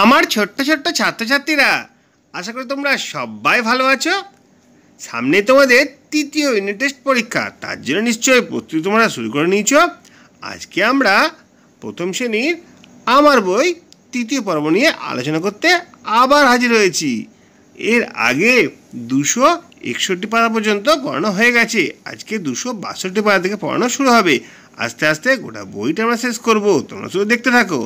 আমার ছোট্ট ছোট্ট ছাত্রছাত্রীরা, আশা করি তোমরা সবাই ভালো আছো। সামনে তোমাদের তৃতীয় ইউনিট টেস্ট পরীক্ষা, তার জন্য নিশ্চয়ই প্রস্তুতি তোমরা শুরু করে নিয়েছ। আজকে আমরা প্রথম শ্রেণীর আমার বই তৃতীয় পর্ব নিয়ে আলোচনা করতে আবার হাজির হয়েছি। এর আগে 261 পাতা পর্যন্ত পড়ানো হয়ে গেছে। আজকে 262 পাতা থেকে পড়ানো শুরু হবে। আস্তে আস্তে গোটা বইটা আমরা শেষ করব, তোমরা শুধু দেখতে থাকো।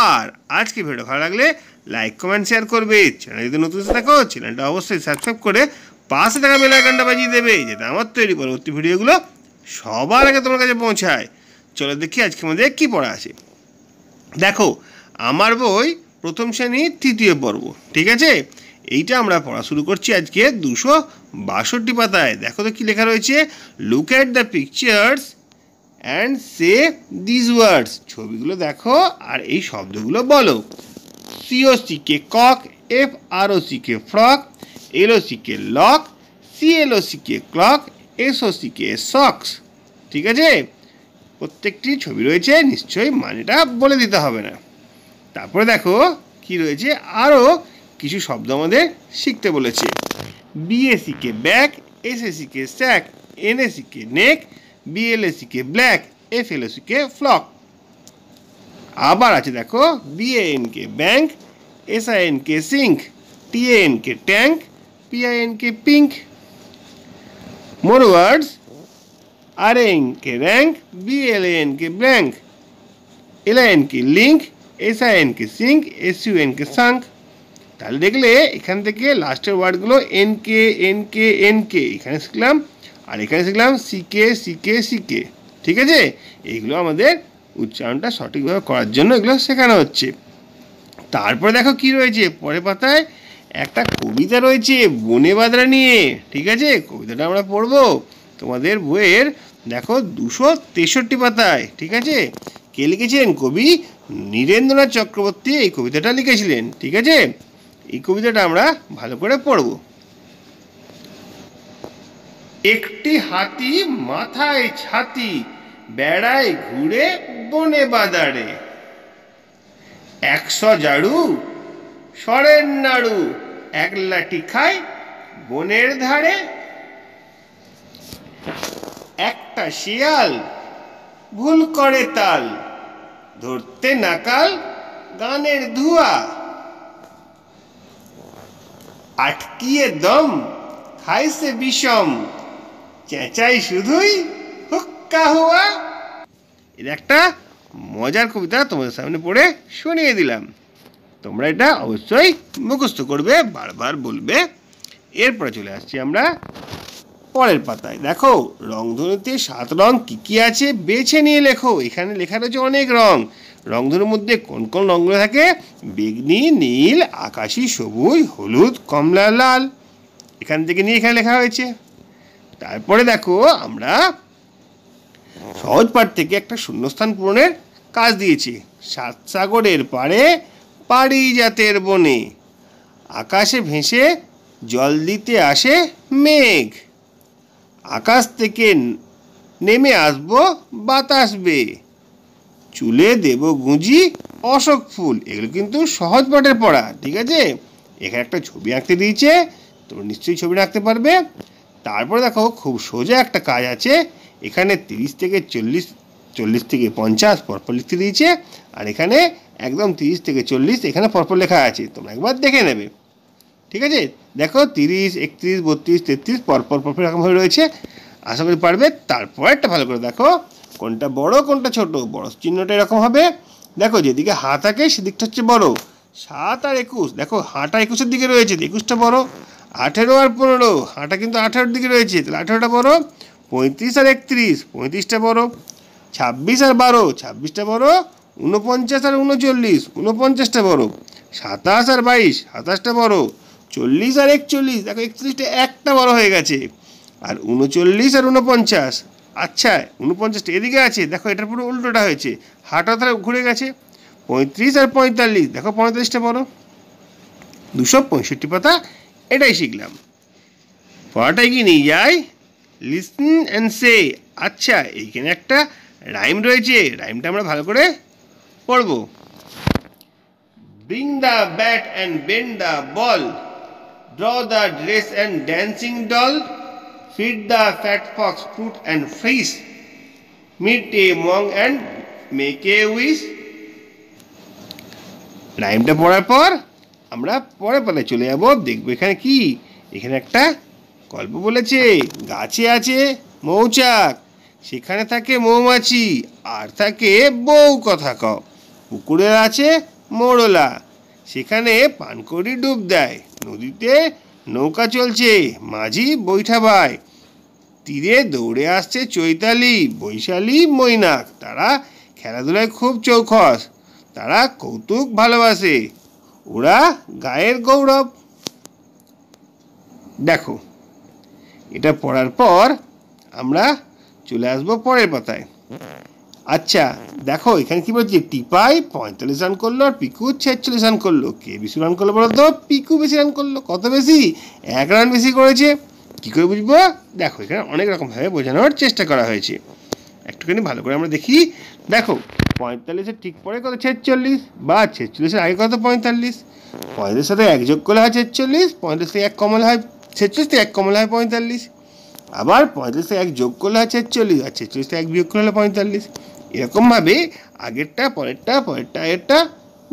আর আজকে ভিডিও ভালো লাগলে লাইক কমেন্ট শেয়ার করবে। চ্যানেল যদি নতুন থাকো চ্যানেলটা অবশ্যই সাবস্ক্রাইব করে পাশে থাকা বেল আইকনটা বাজিয়ে দেবে, যাতে আমার তৈরি পরবর্তী ভিডিওগুলো সবার আগে তোমার কাছে পৌঁছায়। চলো দেখি আজকে আমাদের কী পড়া আছে। দেখো, আমার বই প্রথম শ্রেণীর তৃতীয় পর্ব, ঠিক আছে? এইটা আমরা পড়া শুরু করছি আজকে 262 পাতায়। দেখো তো কী লেখা রয়েছে, look at the pictures and say this words. ছবিগুলো দেখো আর এই শব্দগুলো বলো। COCK cock, FROCK frock, LOCK lock, CLOCK clock, SOCK socks. ঠিক আছে, প্রত্যেকটি ছবি রয়েছে, নিশ্চয়ই মানেটা বলে দিতে হবে না। তারপরে দেখো কি রয়েছে, আরও কিছু শব্দ আমাদের শিখতে বলেছে। BACK back, SACK sack, NACK neck, BLACK black, FLOCK flock. আবার আছে দেখো, BANK bank, SINK sink, TANK tank, PINK pink. More words, RANK rank, BLANK blank, LINK link, SINK sink, SUNK sunk. তাহলে দেখলে এখান থেকে লাস্টের ওয়ার্ডগুলো NK এখানে শিখলাম, আর এখানে শিখলাম CK। ঠিক আছে, এইগুলো আমাদের উচ্চারণটা সঠিকভাবে করার জন্য এগুলো শেখানো হচ্ছে। তারপরে দেখো কি রয়েছে, পরের পাতায় একটা কবিতা রয়েছে বনে বাঁদরা নিয়ে। ঠিক আছে, কবিতাটা আমরা পড়বো তোমাদের বইয়ের দেখো 263 পাতায়। ঠিক আছে, কে লিখেছেন? কবি নীরেন্দ্রনাথ চক্রবর্তী এই কবিতাটা লিখেছিলেন। ঠিক আছে, এই কবিতাটা আমরা ভালো করে পড়ব। একটি হাতি মাথায় ছাতি, বেড়ায় ঘুরে বনে বাদারে। 100 ঝাড়ু সরের নাড়ু, এক লাঠি খায় বনের ধারে। একটা শিয়াল ভুল করে তাল, ধরতে নাকাল গানের ধোঁয়া। আটকিয়ে দম খাইছে বিষম, চেঁচাই শুধুই হুক্কা হুয়া। এটা একটা মজার কবিতা তোমাদের সামনে পড়ে শুনিয়ে দিলাম। তোমরা এটা অবশ্যই মুখস্থ করবে, বারবার বলবে। এরপরে চলে আসছি আমরা পরের পাতায়। দেখো, রংধনুতে 7 রং কী কী আছে বেছে নিয়ে লেখো। এখানে লেখা রয়েছে অনেক রং। রংধনুর মধ্যে কোন কোন রঙগুলো থাকে? বেগনি, নীল, আকাশি, সবুজ, হলুদ, কমলা, লাল। এখান থেকে নিয়ে এখানে লেখা হয়েছে। তারপরে দেখো, আমরা সহজ পাঠ থেকে একটা শূন্যস্থান পূরণের কাজ দিয়েছি। 7 সাগরের পাড়ে পারিজাতের বনে, আকাশে ভেসে জল দিতে আসে মেঘ। আকাশ থেকে নেমে আসবো বাতাস বেয়ে, চুলে দেব গুঁজি অশোক ফুল। এগুলো কিন্তু সহজ পাঠের পড়া। ঠিক আছে, এখানে একটা ছবি আঁকতে দিয়েছে, তোমরা নিশ্চয়ই ছবিটা আঁকতে পারবে। তারপরে দেখো, খুব সোজা একটা কাজ আছে। এখানে 30 থেকে 40 থেকে 50 পরপর লিখতে দিয়েছে, আর এখানে একদম 30 থেকে 40 এখানে পরপর লেখা আছে। তোমরা একবার দেখে নেবে। ঠিক আছে, দেখো 30, 31, 32, 33 পরপর এরকমভাবে রয়েছে। আশা করি পারবে। তারপর একটা ভালো করে দেখো, কোনটা বড় কোনটা ছোট। বড় চিহ্নটা এরকম হবে। দেখো, যেদিকে হাত থাকে সেদিকটা হচ্ছে বড়। 7 আর 21, দেখো হাঁটা 21-এর দিকে রয়েছে, 21টা বড়। 18 আর 15, হাঁটা কিন্তু 18-এর দিকে রয়েছে, তাহলে 18টা বড়। 35 আর 31, 35টা বড়। 26 আর 12, 26টা বড়। 49 আর 39, 49টা বড়। 27 আর 22, 27টা বড়। 40 আর 41, দেখো 41টা একটা বড় হয়ে গেছে। আর 39 আর 49, আচ্ছা 49টা এদিকে আছে, দেখো এটার পুরো উল্টোটা হয়েছে, হাঁটা তারা ঘুরে গেছে। 35 আর 45, দেখো 45টা বড়। 265 পাতা এটাই শিখলাম। পড়াটা এগিয়ে নিয়ে যাই। লিসন অ্যান্ড সে। আচ্ছা, এইখানে একটা রাইম রয়েছে, রাইমটা আমরা ভালো করে পড়ব। Bring the bat and bend the ball. Draw the dress and dancing doll. Feed the fat fox fruit and fish. Meet a monk and make a wish. রাইমটা পড়ার পর আমরা পরের পাতায় চলে যাব। দেখবো এখানে কি, এখানে একটা গল্প বলেছে। গাছে আছে মৌচাক, সেখানে থাকে মৌমাছি, আর থাকে বউ কথা কও। পুকুরে আছে মোড়লা, সেখানে পানকড়ি ডুব দেয়। নদীতে নৌকা চলছে, মাঝি বৈঠা ভাই। তীরে দৌড়ে আসছে চৈতালি, বৈশালী, মৈনাক। তারা খেলাধুলায় খুব চৌখস, তারা কৌতুক ভালোবাসে, ওরা গায়ের গৌরব। দেখো, এটা পড়ার পর আমরা চলে আসবো পরের পাতায়। আচ্ছা দেখো এখানে কি বলছে, টিপাই 45 রান করলো আর পিকু 46 রান করলো। কে বেশি রান করলো বলো তো? পিকু বেশি রান করলো। কত বেশি? 1 রান বেশি করেছে। কী করে বুঝবো? দেখো এখানে অনেক রকমভাবে বোঝানোর চেষ্টা করা হয়েছে, একটুখানি ভালো করে আমরা দেখি। দেখো 45-এর ঠিক পরে কত? 46, বা 46-এর আগে কত? 45। 45-এর সাথে 1 যোগ করলে হয় 46, 45 থেকে 1 কমলে হয় 46, থেকে 1 কমলে হয় 45। আবার 45 থেকে 1 যোগ করলে হয় 46, আর 46 থেকে 1 বিয়োগ করলে হলো 45। এরকমভাবে আগেরটা পরেরটা পরেরটা আগেরটা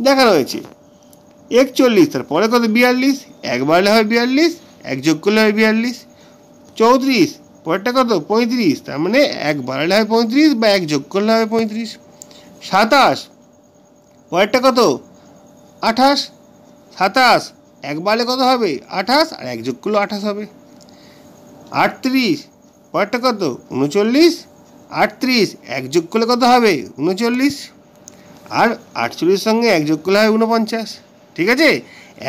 দেখানো হয়েছে। 41, তারপরে কত? 42, 1 বাড়লে হয় 42, 1 যোগ করলে হয় 42। 34, পরেরটা কত? 35, তার মানে 1 বাড়লে হয় 35, বা 1 যোগ করলে হয় 35। 27, পরেরটা কত? 28, 27, 1 বাড়লে কত হবে? 28, আর 1 যোগ করলে 28 হবে। 38, পরেরটা কত? 39, 38, 1 যোগ করলে কত হবে? 39, আর 48-এর সঙ্গে 1 যোগ করলে হয় 49। ঠিক আছে,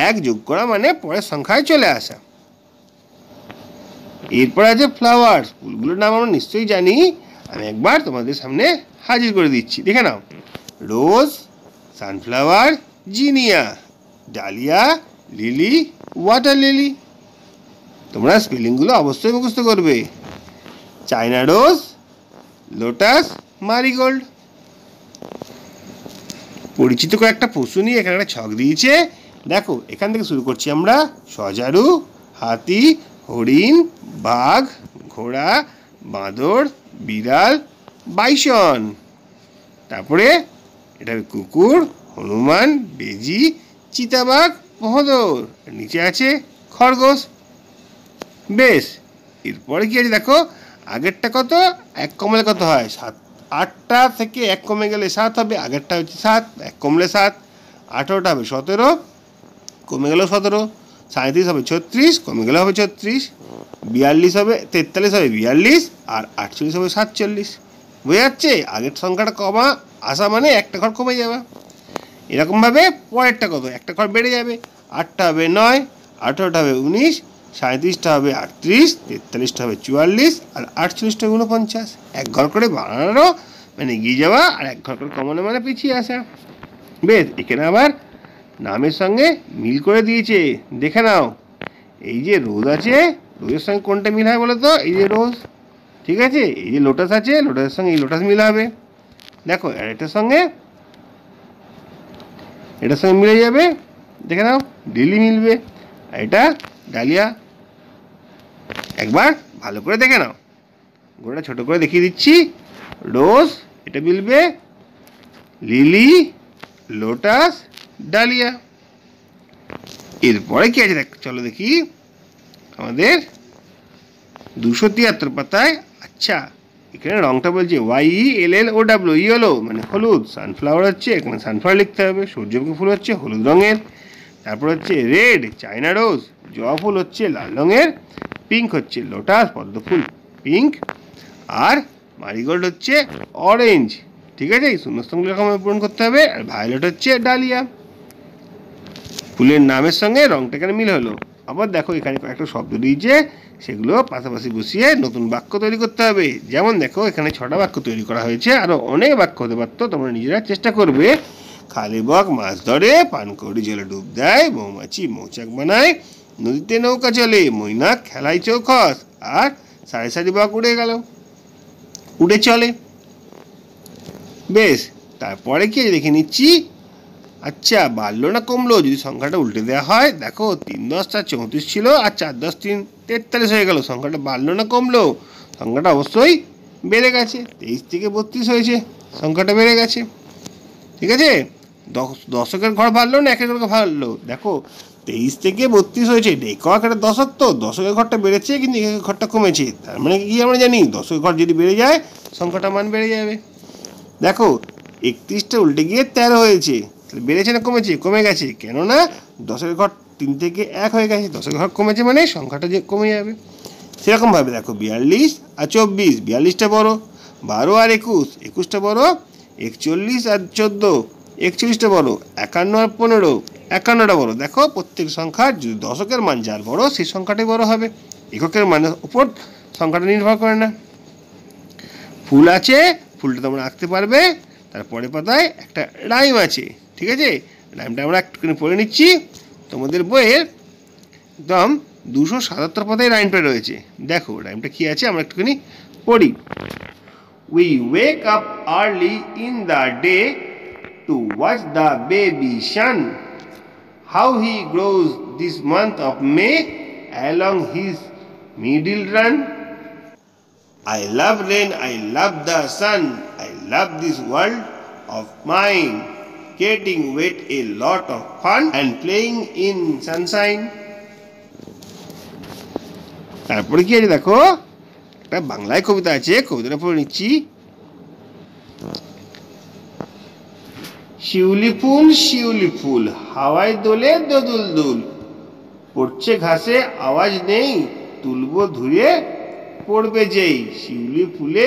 1 যোগ করা মানে পরের সংখ্যায় চলে আসা। এরপর আছে ফ্লাওয়ার্স। ফুলগুলোর নাম আমরা নিশ্চয়ই জানি, আমি একবার তোমাদের সামনে হাজির করে দিচ্ছি, দেখে নাও। Rose, sunflower, zinnia, dahlia, lily, water lily. তোমরা স্পেলিংগুলো অবশ্যই মুখস্থ করবে। China rose, lotus, marigold. পরিচিত কয়েকটা পশু নিয়ে এখানে একটা ছক দিয়েছে। দেখো এখান থেকে শুরু করছি আমরা। সজারু, হাতি, হরিণ, বাঘ, ঘোড়া, বাঁদর, বিড়াল, বাইসন। তারপরে এটা কুকুর, হনুমান, বেজি, চিতাবাঘ, মহোদর। নিচে আছে খরগোশ। বেশ, এরপরে কি আছে দেখো, আগেরটা কত? 1 কমলে কত হয়? 7। 8টা থেকে 1 কমে গেলে 7 হবে। আগেরটা হচ্ছে 7, 1 কমলে 7। 18টা হবে 17, কমে গেলেও 17। 37 হবে 36, কমে গেলে হবে 36। 42 হবে 43 হবে 42, আর 48 হবে 47। বুঝে যাচ্ছে? আগের সংখ্যাটা কমা আসা মানে একটা ঘর কমে যাবে। এরকমভাবে পরেরটা কত? একটা ঘর বেড়ে যাবে। 8টা হবে 9, 18টা হবে 19, 37টা হবে 38, 43টা হবে 44, আর 48টা হবে 49। 1 ঘর করে বাড়ানো মানে এগিয়ে যাওয়া, আর 1 ঘর করে কমানো মানে পিছিয়ে আসা। বেশ, এখানে আবার নামের সঙ্গে মিল করে দিয়েছে, দেখে নাও। এই যে রোজ আছে, রোজের সঙ্গে কোনটা মিল হয় বলো তো? এই যে রোজ। ঠিক আছে, এই যে লোটাস আছে, লোটাসের সঙ্গে এই লোটাস মিল হবে। দেখো আর এটার সঙ্গে মিলে যাবে, দেখে নাও। লিলি মিলবে, আর এটা ডালিয়া। একবার ভালো করে দেখে নাও, গোটা ছোট করে দেখিয়ে দিচ্ছি। রোজ, এটা মিলবে লিলি, লোটাস, ডালিয়া। এরপরে কি আছে চলো দেখি আমাদের 273 পাতায়। আচ্ছা, এখানে রংটা বলছে YELLOW, ইয়েলো মানে হলুদ। সানফ্লাওয়ার হচ্ছে, এখানে সানফ্লাওয়ার লিখতে হবে। সূর্যমুখী ফুল হচ্ছে হলুদ রঙের। তারপর হচ্ছে রেড, চায়না রোজ। জবা ফুল হচ্ছে লাল রঙের। পিঙ্ক হচ্ছে লোটাস, পদ্ম ফুল পিঙ্ক। আর মারিগোল্ড হচ্ছে অরেঞ্জ। ঠিক আছে, এই শূন্যস্থানগুলো এরকম পূরণ করতে হবে। আর ভায়োলেট হচ্ছে ডালিয়া। ফুলের নামের সঙ্গে রংটা এখানে মিল হলো। আবার দেখো এখানে কয়েকটা শব্দ দিয়েছে, সেগুলো পাশাপাশি বসিয়ে নতুন বাক্য তৈরি করতে হবে। যেমন দেখো এখানে 6টা বাক্য তৈরি করা হয়েছে, আরও অনেক বাক্য হতে পারতো, তোমরা নিজেরা চেষ্টা করবে। খালি বক মাছ ধরে, পানকৌড়ি জলে ডুব দেয়, মৌমাছি মৌচাক বানায়, নদীতে নৌকা চলে, মৈনাক খেলায় চৌখস, আর সারি সারি বক উড়ে চলে। বেশ, তারপরে কি দেখে নিচ্ছি আচ্ছা, বাড়লো না কমলো যদি সংখ্যাটা উল্টে দেওয়া হয়? দেখো 3 10 4 34 ছিল, আর 4 10 3 43 হয়ে গেল। সংখ্যাটা বাড়লো না কমলো? সংখ্যাটা অবশ্যই বেড়ে গেছে। 23 থেকে 32 হয়েছে, সংখ্যাটা বেড়ে গেছে। ঠিক আছে, দশকের ঘর বাড়লো না একের ঘর বাড়লো? দেখো 23 থেকে 32 হয়েছে, একক একটা দশক, তো দশকের ঘরটা বেড়েছে কিন্তু একের ঘরটা কমেছে। তার মানে কি আমরা জানি দশকের ঘর যদি বেড়ে যায় সংখ্যাটা মান বেড়ে যাবে। দেখো 31টা উল্টে গিয়ে 13 হয়েছে, বেড়েছে না কমেছে? কমে গেছে, কেননা দশের ঘর 3 থেকে 1 হয়ে গেছে। দশের ঘর কমেছে মানে সংখ্যাটা যে কমে যাবে। সেরকমভাবে দেখো 42 আর 24, 42টা বড়, 12 আর 21, 21টা বড়, 41 আর 14, 41টা বড়, 51 আর 15, 51টা বড়। দেখো প্রত্যেক সংখ্যার যদি দশকের মান যার বড় সেই সংখ্যাটাই বড় হবে, এককের মানের উপর সংখ্যাটা নির্ভর করে না। ফুল আছে, ফুলটা তোমরা আঁকতে পারবে। তারপরে পাতায় একটা রাইম আছে, ঠিক আছে? রাইমটা আমরা একটুখানি পড়ে নিচ্ছি। তোমাদের বইয়ের একদম 277 পাতায় রাইমটা রয়েছে। দেখো রাইমটা কি আছে আমরা একটুখানি পড়ি। We wake up early in the day to watch the baby sun. How he grows this month of May along his middle run. I love rain, I love the sun, I love this world of mine. Getting wet a lot of fun and playing in sunshine. তারপরে কি আছে দেখো, একটা বাংলায় কবিতা আছে, কবিতাটা পড়ে নিচ্ছি। শিউলি ফুল হাওয়ায় দোলে দোদুল দুল, পড়ছে ঘাসে আওয়াজ নেই, তুলবো ধুয়ে পড়বে যেই। শিউলি ফুলে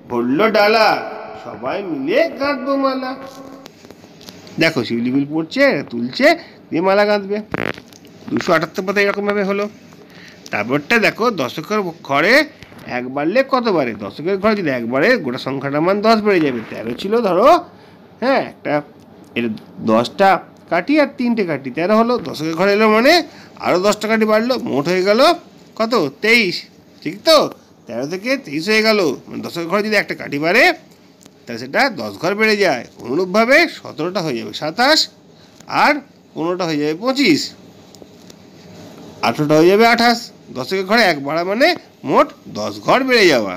ভরলো ডালা, সবাই মিলে গাঁথবো মালা। দেখো শিউলি ফুল পড়ছে, তুলছে, দিয়ে মালা গাঁথবে। 278 পাতা এরকমভাবে হলো। তারপরটা দেখো দশকের ঘরে এক বাড়লে কত বাড়ে? দশকের ঘরে যদি একবারে গোটা সংখ্যাটার মান 10 বেড়ে যাবে। 13 ছিল ধরো, হ্যাঁ, একটা এটা 10টা কাটি আর 3টে কাটি, 13 হলো। দশকের ঘরে এলো মানে আরও 10টা কাটি বাড়লো, মোট হয়ে গেল কত? 23। ঠিক তো, 13 থেকে 23 হয়ে গেল। মানে দশকের ঘরে যদি একটা কাটি বাড়ে তাহলে সেটা 10 ঘর বেড়ে যায়। অনুরূপভাবে 17টা হয়ে যাবে 27, আর 15টা হয়ে যাবে 25, 18টা হয়ে যাবে 28। দশকের ঘরে এক বাড়া মানে মোট 10 ঘর বেড়ে যাওয়া।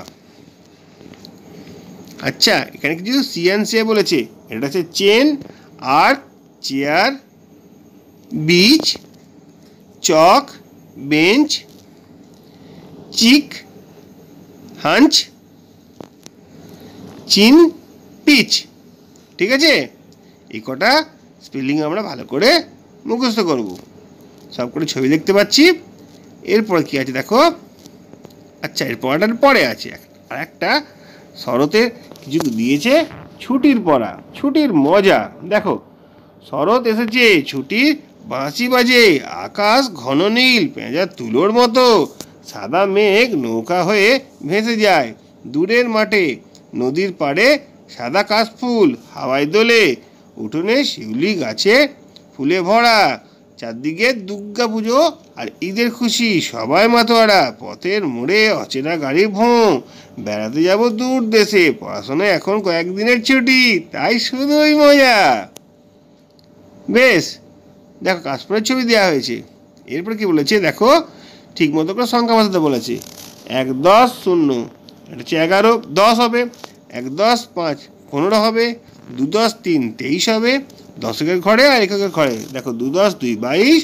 আচ্ছা, এখানে কিছু সিএনসি বলেছে। এটা হচ্ছে চেন, আর্ক, চেয়ার, বিচ, চক, বেঞ্চ, চিক, হাঞ্চ, চিন, পিচ। ঠিক আছে, এই কটা স্পেলিং আমরা ভালো করে মুখস্থ করব। সব করে ছবি দেখতে পাচ্ছি। এরপর কি আছে দেখো। আচ্ছা, এর পড়াটার পরে আছে আর একটা শরতের কিছু দিয়েছে, ছুটির পড়া, ছুটির মজা। দেখো শরৎ এসেছে, ছুটির বাঁশি বাজে, আকাশ ঘন নীল পেঁজা তুলোর মতো, সাদা মেঘ নৌকা হয়ে ভেসে যায় দূরের মাঠে, নদীর পাড়ে সাদা কাশফুল হাওয়ায় দোলে, উঠোনে শিউলি গাছে ফুলে ভরা, চারদিকে দুর্গা পুজো আর ঈদের খুশি, সবাই মাতোয়ারা, পথের মোড়ে অচেনা গাড়ির ভোঁ, বেড়াতে যাব দূর দেশে, পড়াশোনায় এখন কয়েকদিনের ছুটি, তাই শুধুই মজা। বেশ, দেখো কাশফুলের ছবি দেওয়া হয়েছে। এরপর কি বলেছে দেখো, ঠিক মতো করে সংখ্যা বসাতে বলেছে। 1 10 0, এটা হচ্ছে 11, 10 হবে। 1 10 5 15 হবে। 2 10 3 23 হবে। দশকের ঘরে আর এককের ঘরে দেখো 2 10 2 22,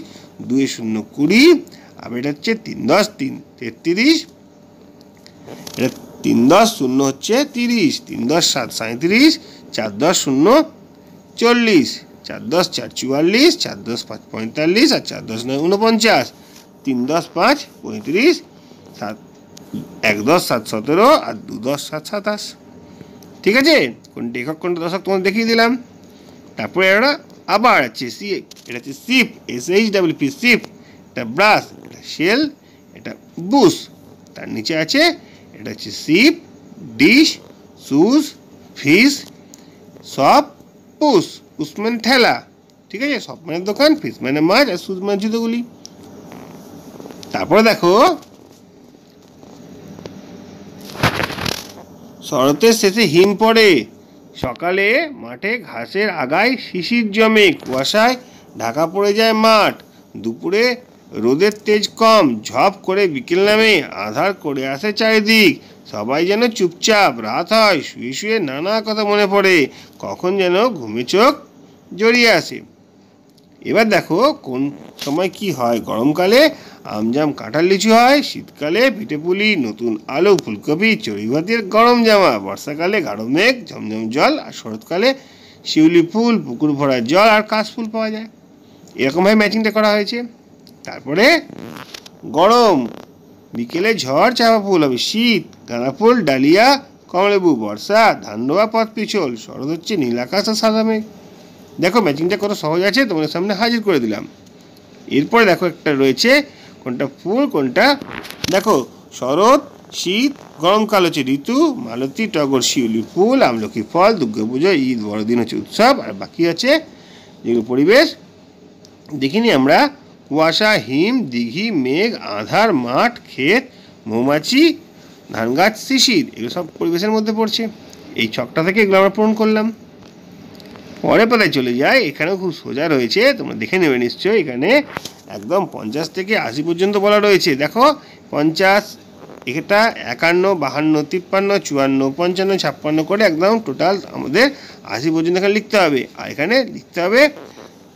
2 0 20, আর এটা হচ্ছে 3 10 3 33, এটা 3 10 0 হচ্ছে 30, 3 10 7 37, 4 10 0 40, 4 10 4 44, 4 10 5 45, আর 4 10 9 49, 3 10 5 35, 1 10 7 17, আর 2 10 7 27। ঠিক আছে, কোনটা একক কোনটা দশক তোমাদের দেখিয়ে দিলাম। তারপরে এটা আবার আছে এটা হচ্ছে সিপ, SHWP, সিপ। এটা ব্রাশ, এটা শেল, এটা বুশ। তার নিচে আছে এটা হচ্ছে sheep, dish, shoes, fish, shop, push. Push মানে ঠেলা, ঠিক আছে? শপ মানে দোকান, ফিশ মানে মাছ, আর শুজ মানে জুতোগুলি। তারপরে দেখো শরতের শেষে হিম পড়ে, সকালে মাঠে ঘাসের আগায় শিশির জমে, কুয়াশায় ঢাকা পড়ে যায় মাঠ। দুপুরে রোদের তেজ কম, ঝপ করে বিকেল নামে, আঁধার করে আসে চারিদিক। সবাই যেন চুপচাপ, রাত হয়, শুয়ে শুয়ে নানা কথা মনে পড়ে, কখন যেন ঘুমে চোখ জড়িয়ে আসে। এবার দেখো কোন সময় কি হয়। গরমকালে আমজাম কাঁঠাল লিচু হয়, শীতকালে পিঠেপুলি, নতুন আলু, ফুলকপি, চড়ুইভাতের গরম জামা, বর্ষাকালে গাঢ় মেঘ, ঝমঝম জল, আর শরৎকালে শিউলি ফুল, পুকুর ভরা জল আর কাশফুল পাওয়া যায়। এরকমভাবে ম্যাচিংটা করা হয়েছে। তারপরে গরম, বিকেলে ঝড় চাপা ফুল হবে। শীত, গাঁদা ফুল, ডালিয়া, কমলেবু। বর্ষা, ধান রোয়া, পথ পিছল। শরৎ হচ্ছে নীল আকাশ আর সাদা মেঘ। দেখো ম্যাচিংটা কত সহজ আছে, তোমাদের সামনে হাজির করে দিলাম। এরপরে দেখো একটা রয়েছে, কোনটা ফুল কোনটা। দেখো শরৎ, শীত, গরমকাল হচ্ছে ঋতু, মালতী, টগর, শিউলি ফুল, আমলকি ফল, দুর্গাপুজো, ঈদ, বড়দিন হচ্ছে উৎসব, আর বাকি আছে যেগুলো পরিবেশ দেখিনি আমরা। কুয়াশা, হিম, দিঘি, মেঘ, আধার, মাঠ, ক্ষেত, মৌমাছি, ধান গাছ, শিশির, এগুলো সব পরিবেশের মধ্যে পড়ছে। এই ছকটা থেকে এগুলো আমরা পূরণ করলাম। পরে পাতায় চলে যায়, এখানেও খুব সোজা রয়েছে, তোমরা দেখে নেবে নিশ্চয়ই। এখানে একদম 50 থেকে 80 পর্যন্ত বলা রয়েছে। দেখো 50, এটা 51, 52, 53, 54, 55, 56 করে একদম টোটাল আমাদের 80 পর্যন্ত এখানে লিখতে হবে। আর এখানে লিখতে হবে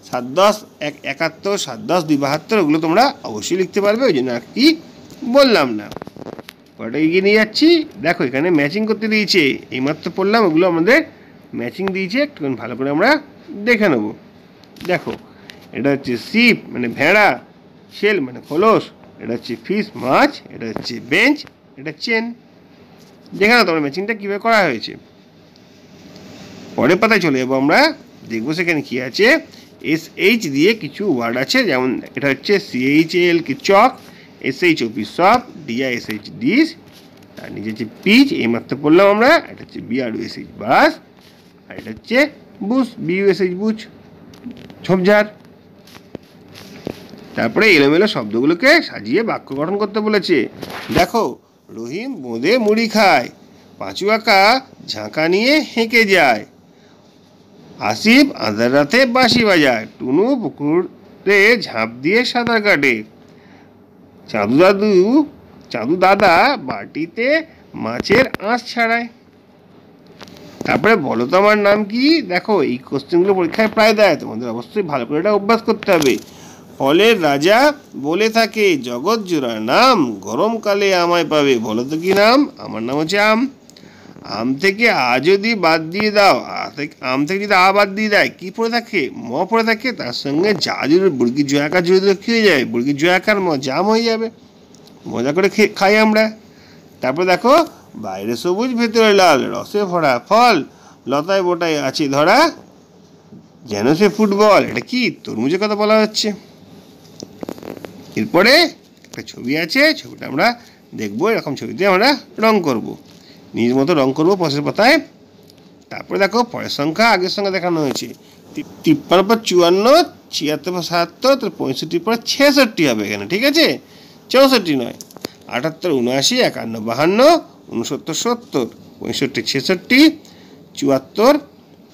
7, 10, 71, 7, 10, 2, 72, ওগুলো তোমরা অবশ্যই লিখতে পারবে, ওই জন্য আর কি বললাম না। পরে এগিয়ে নিয়ে যাচ্ছি। দেখো এখানে ম্যাচিং করতে দিয়েছে, এইমাত্র পড়লাম, ওগুলো আমাদের ম্যাচিং দিয়েছে, একটুখানি ভালো করে আমরা দেখে নেব। দেখো এটা হচ্ছে শিপ মানে ভেড়া, শেল মানে খোলস, এটা হচ্ছে ফিশ মাছ, এটা হচ্ছে বেঞ্চ, এটা চেন। দেখে নাও তোমার ম্যাচিংটা কীভাবে করা হয়েছে। পরের পাতায় চলে যাবো আমরা, দেখবো সেখানে কী আছে। SH দিয়ে কিছু ওয়ার্ড আছে, যেমন এটা হচ্ছে CHAL কি চক, SHOP শপ, DISH ডিশ, তার নিচে হচ্ছে পিচ, এইমাত্র পড়লাম আমরা, এটা হচ্ছে BRUSH বাস, আর এটা হচ্ছে বুশ, BUSH বুচ, ঝোপঝাড়। তারপরে এলোমেলো শব্দগুলোকে সাজিয়ে বাক্য গঠন করতে বলেছে। দেখো রহিম বোঁদে মুড়ি খায়, পাঁচু আঁকা ঝাঁকা নিয়ে হেঁকে যায়, আসিফ আঁধার রাতে বাঁশি বাজায়, টুনু পুকুরে ঝাঁপ দিয়ে সাঁতার কাটে, চাঁদু দাদা বাটিতে মাছের আঁশ ছাড়ায়। তারপরে বলো তো আমার নাম কি। দেখো এই কোশ্চেনগুলো পরীক্ষায় প্রায় দেয়, তোমাদের অবশ্যই ভালো করে এটা অভ্যাস করতে হবে। ফলের রাজা বলে থাকে, জগৎ জোড়া নাম, গরমকালে আমায় পাবে। বলো তো কি নাম। আমার নাম হচ্ছে আম। আম থেকে আ যদি বাদ দিয়ে দাও, আম থেকে যদি আ বাদ দিয়ে দেয়, কি পড়ে থাকে, ম পড়ে থাকে, তার সঙ্গে যা জুড়ে বর্গীর জয়াকার জুড়ে দিলে কী হয়ে যায়, বর্গীর জয়াকার ম, জাম হয়ে যাবে। মজা করে খাই আমরা। তারপরে দেখো বাইরে সবুজ ভেতরে লাল, রসে ভরা ফল, লতায় বোটায় আছে ধরা, যেন সে ফুটবল। এটা কি তরমুজের কথা বলা হচ্ছে। এরপরে একটা ছবি আছে, ছবিটা আমরা দেখবো। এরকম ছবিতে আমরা রং করব, নিজ মতো রং করবো পাশের পাতায়। তারপরে দেখো পরের সংখ্যা আগের সঙ্গে দেখানো হয়েছে। 53 পর 54, 76 পর 77, 65 পর 66 হবে এখানে, ঠিক আছে, 64 নয়। 78, 79, 51, 52, 69, 70, 65, 66, 74,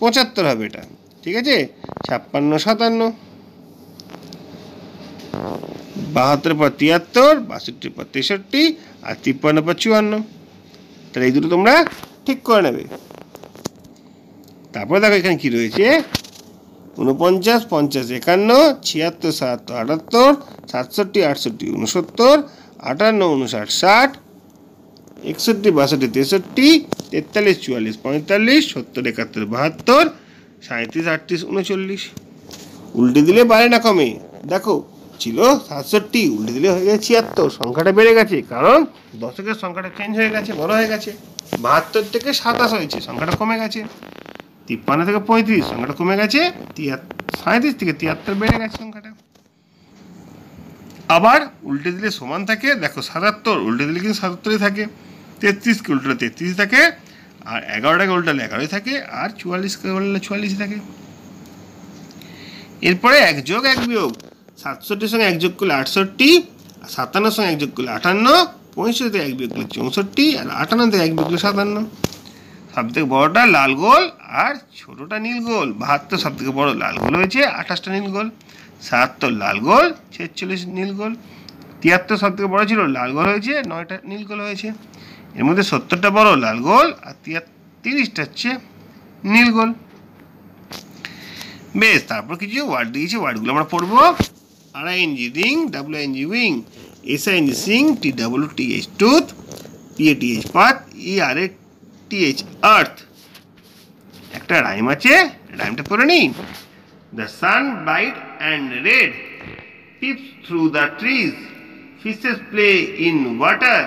75 হবে এটা, ঠিক আছে। 56, 57, 72 পর 73, 62 পর 63, আর 53 পর 54। তাহলে এই দুটো তোমরা ঠিক করে নেবে। তারপরে দেখো এখানে কি রয়েছে। 49, 50, 51, 76, 77, 78, 67, 69, 58, 59, 60, 61, 62, 63, 43, 44, 45, 70, 71, 72, 37, 38, 39। উল্টে দিলে বাড়ে না কমে। দেখো ছিল 67, উল্টে দিলে হয়ে গেছে 76, সংখ্যাটা বেড়ে গেছে, কারণ দশকের সংখ্যাটা চেঞ্জ হয়ে গেছে, বড় হয়ে গেছে। 72 থেকে 27 হয়েছে, সংখ্যাটা কমে গেছে। 53 থেকে 35, সংখ্যাটা কমে গেছে। 37 থেকে 73 বেড়ে গেছে সংখ্যাটা। আবার উল্টে দিলে সমান থাকে। দেখো 77 উল্টে দিলে কিন্তু 77ই থাকে, 33কে উল্টালে 33 থাকে, আর 11টাকে উল্টালে 11ই থাকে, আর 44কে উল্টালে 44ই থাকে। এরপরে 1 যোগ 1 বিয়োগ। 67 সঙ্গে 1 যোগ করলে 68, 57 সঙ্গে 1 যোগ করলে 58, 65 থেকে 1 বিয়োগ করলে 64, আর 58 থেকে 1 বিয়োগ করলে 57। সব থেকে বড়টা লাল গোল, আর ছোটোটা নীল গোল। 72 সব থেকে বড় লাল গোল হয়েছে 28টা নীল গোল। 77 লাল গোল 46 নীল গোল। 73 সব থেকে বড় ছিল, লাল গোল হয়েছে 9টা নীল গোল হয়েছে। এর মধ্যে 70টা বড় লাল গোল আর 30টা হচ্ছে নীল গোল। বেশ, তারপর কিছু ওয়ার্ড দিয়েছে, ওয়ার্ডগুলো আমরা পড়বো। RING ring, WING wing, SING Singh, TWTH tooth, PATH path, ERATH আর্থ। একটা রাইম আছে, রাইমটা পড়ে নিই। The sun bright and red peeps through the trees, fishes play in water,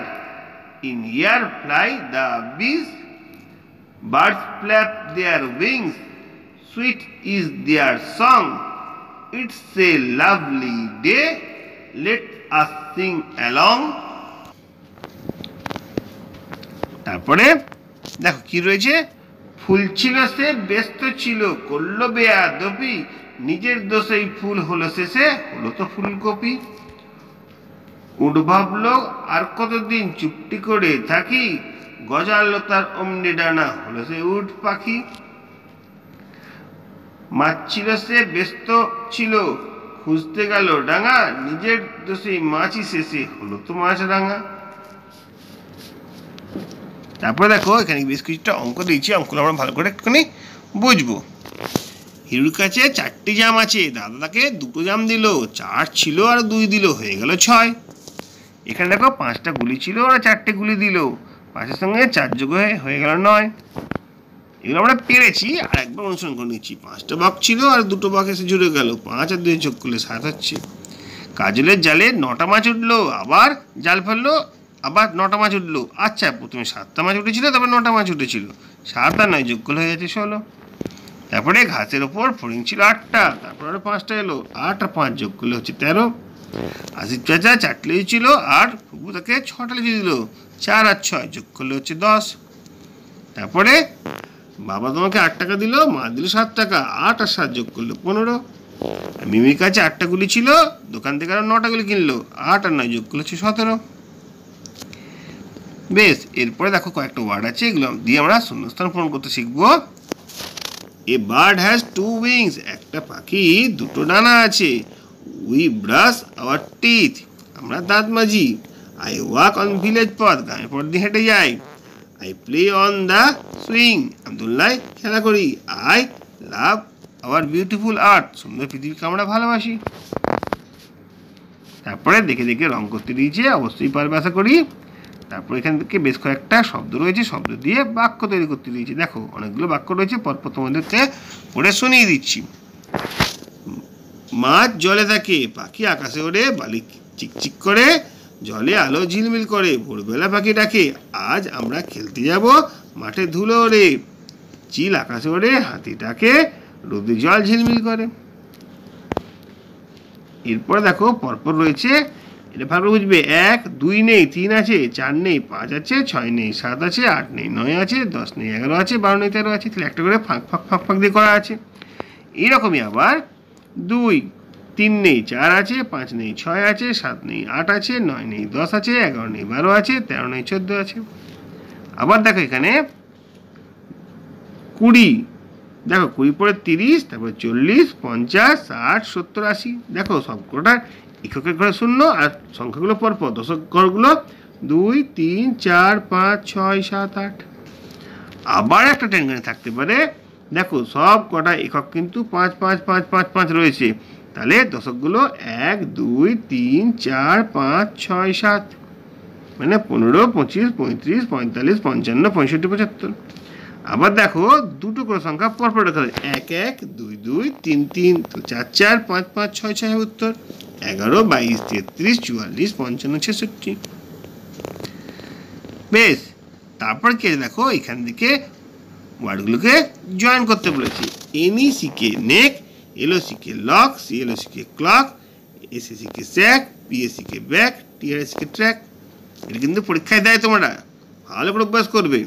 in air fly the bees, birds flap their wings, sweet is their song, it's a lovely day, let us sing along. তারপরে দেখো কি রয়েছে। ফুল ছিল সে ব্যস্ত ছিল, করল বেয়াদবি, নিজের দোষেই ফুল হলো শেষে, হলো তো ফুলকপি। উঠ ভাবলো আর কতদিন চুপটি করে থাকি, গজালো তার অমনি ডানা, হলো সে উঠ পাখি। মাছ ছিল সে ব্যস্ত ছিল, খুঁজতে গেল ডাঙা, নিজের দোষেই মাছই শেষে, হলো তো মাছ রাঙা। তারপরে দেখো এখানে বেশ কিছুটা অঙ্ক দিয়েছি, অঙ্কগুলো আমরা ভালো করে একটুখানি বুঝবো। হিরুর কাছে 4টি জাম আছে, দাদা তাকে 2টো জাম দিল, 4 ছিল আর 2 দিল, হয়ে গেল 6। এখানে দেখো 5টা গুলি ছিল আর 4টে গুলি দিল, 5-এর সঙ্গে 4 যোগ হয়ে গেল 9। এগুলো আমরা পেরেছি, আর একবার অনুসরণ করে নিচ্ছি। 5টা বাঘ ছিল আর 2টো বাঘ এসে জুড়ে গেল, 5 আর 2 যোগ করলে 7 হচ্ছে। কাজলের জালে 9টা মাছ উঠলো, আবার জাল ফেললো, আবার 9টা মাছ উঠলো। আচ্ছা, প্রথমে 7টা মাছ উঠেছিল, তারপর 9টা মাছ উঠেছিল, 7 আর 9 যোগ করলে হয়ে যাচ্ছে 16। তারপরে ঘাসের ওপর ফড়িং ছিল 8টা, তারপর আরো 5টা এলো, 8 আর 5 যোগ করলে হচ্ছে 13। আসিফ চাচা 4টে লিচু ছিল আর ফুপু তাকে 6টা লিচু দিল, 4 আর 6 যোগ করলে হচ্ছে 10। তারপরে বাবা তোমাকে 8 টাকা দিল, মা দিল 7 টাকা, 8 আর 7 যোগ করলো 15। মিমির কাছে 8টা গুলি ছিল, দোকান থেকে আরো 9টা গুলি কিনলো, 8 আর 9 যোগ করলে হচ্ছে 17। বেশ, এরপরে দেখো কয়েকটা ওয়ার্ড আছে, এগুলো দিয়ে আমরা শূন্যস্থান পূরণ করতে শিখবো। এ বার্ড হ্যাজ 2 উইংস, একটা পাখি 2টো ডানা আছে। উই ব্রাশ আওয়ার টিথ, আমরা দাঁত মাজি। আই ওয়াক অন ভিলেজ পথ, গ্রামের পথ দিয়ে হেঁটে যাই। I play on the swing, আমি দোলনায় খেলা করি। আই লাভ আওয়ার বিউটিফুল আর্থ, সুন্দর পৃথিবীকে আমরা ভালোবাসি। তারপরে দেখে দেখে রং করতে দিয়েছে, অবশ্যই পারবে আশা করি। তারপর এখান থেকে বেশ কয়েকটা শব্দ রয়েছে, শব্দ দিয়ে বাক্য তৈরি করতে দিয়েছে। দেখো অনেকগুলো বাক্য রয়েছে, পরপর তোমাদেরকে পড়ে শুনিয়ে দিচ্ছি। মাছ জলে থাকে, পাখি আকাশে ওড়ে, বালি চিকচিক করে, জলে আলো ঝিলমিল করে, ভোরবেলা পাখি ডাকে, আজ আমরা খেলতে যাব মাঠে ধুলো ওড়ে। চিল আকাশে ওড়ে, হাতি ডাকে, রোদে জল ঝিলমিল করে। এরপর দেখো পরপর রয়েছে, এটা ভালো বুঝবে। 1, 2 নেই, 3 আছে, 4 নেই, 5 আছে, 6 নেই, 7 আছে, 8 নেই, 9 আছে, 10 নেই, 11 আছে, 12 নেই, 13 আছে। তাহলে একটা করে ফাঁক ফাঁক ফাঁক ফাঁক দিয়ে করা আছে। এইরকমই আবার 2, 3 নেই, 4 আছে, 5 নেই, 6 আছে, 7 নেই, 8 আছে, 9 নেই, 10 আছে, 11 নেই, 12 আছে, 13 নেই, 14 আছে। আবার দেখো এখানে 20, দেখো 20 পরে 30, তারপরে 40, 50, 60, 70, 80। দেখো সবকটা এককের ঘরে 0 আর সংখ্যাগুলো পরপর, দশক ঘরগুলো 2, 3, 4, 5, 6, 7, 8। আবার একটা টেনখানে থাকতে পারে, দেখো সব কটা একক কিন্তু 5, 5, 5, 5, 5 রয়েছে। তাহলে দশকগুলো 1, 2, 3, 4, 5, 6, 7, মানে 15, 25, 35, 45, 55, 65, 75। আবার দেখো দুটো করে সংখ্যা পরপর রাখা হয়, 1, 1, 2, 2, 3, 3, 4, 4, 5, 5, 6, 6 উত্তর। 11, 22, 33, 44, 55, 66। বেশ, তারপর কি দেখো এখান থেকে ওয়ার্ডগুলোকে জয়েন করতে বলেছি। এনই শিখে নেক, এলও শিখে লক, সিএলও শিখে ক্লক, এসএ শিখে স্যাক, পিএ শিখে ব্যাক, টিআর শিখে ট্র্যাক। এটা কিন্তু পরীক্ষায় দেয়, তোমরা ভালো করে অভ্যাস করবে।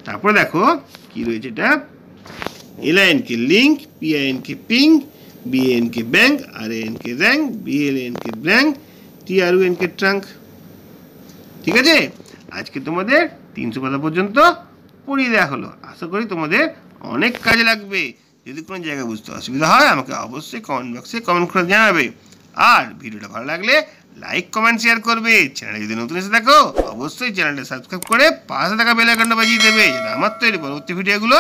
তারপরে দেখো কি রয়েছে, এটা L I N K link, P I N K ping, B A N K bank, R A N K rank, B L N K blank, T R U N K trunk. ঠিক আছে, আজকে তোমাদের 300 পাতা পর্যন্ত পড়িয়ে দেওয়া হলো। আশা করি তোমাদের অনেক কাজে লাগবে। যদি কোনো জায়গায় বুঝতে অসুবিধা হয় আমাকে অবশ্যই কমেন্ট বক্সে কমেন্ট করে জানাবে। আর ভিডিওটা ভালো লাগলে লাইক কমেন্ট শেয়ার করবে। চ্যানেলে যদি নতুন এসে থাকো অবশ্যই চ্যানেলটা সাবস্ক্রাইব করে পাশে থাকা বেল আইকনটা বাজিয়ে দেবে, যাতে আমার তৈরি পরবর্তী ভিডিওগুলো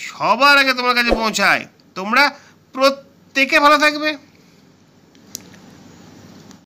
সবার আগে তোমার কাছে পৌঁছায়। তোমরা প্রত্যেকে ভালো থাকবে।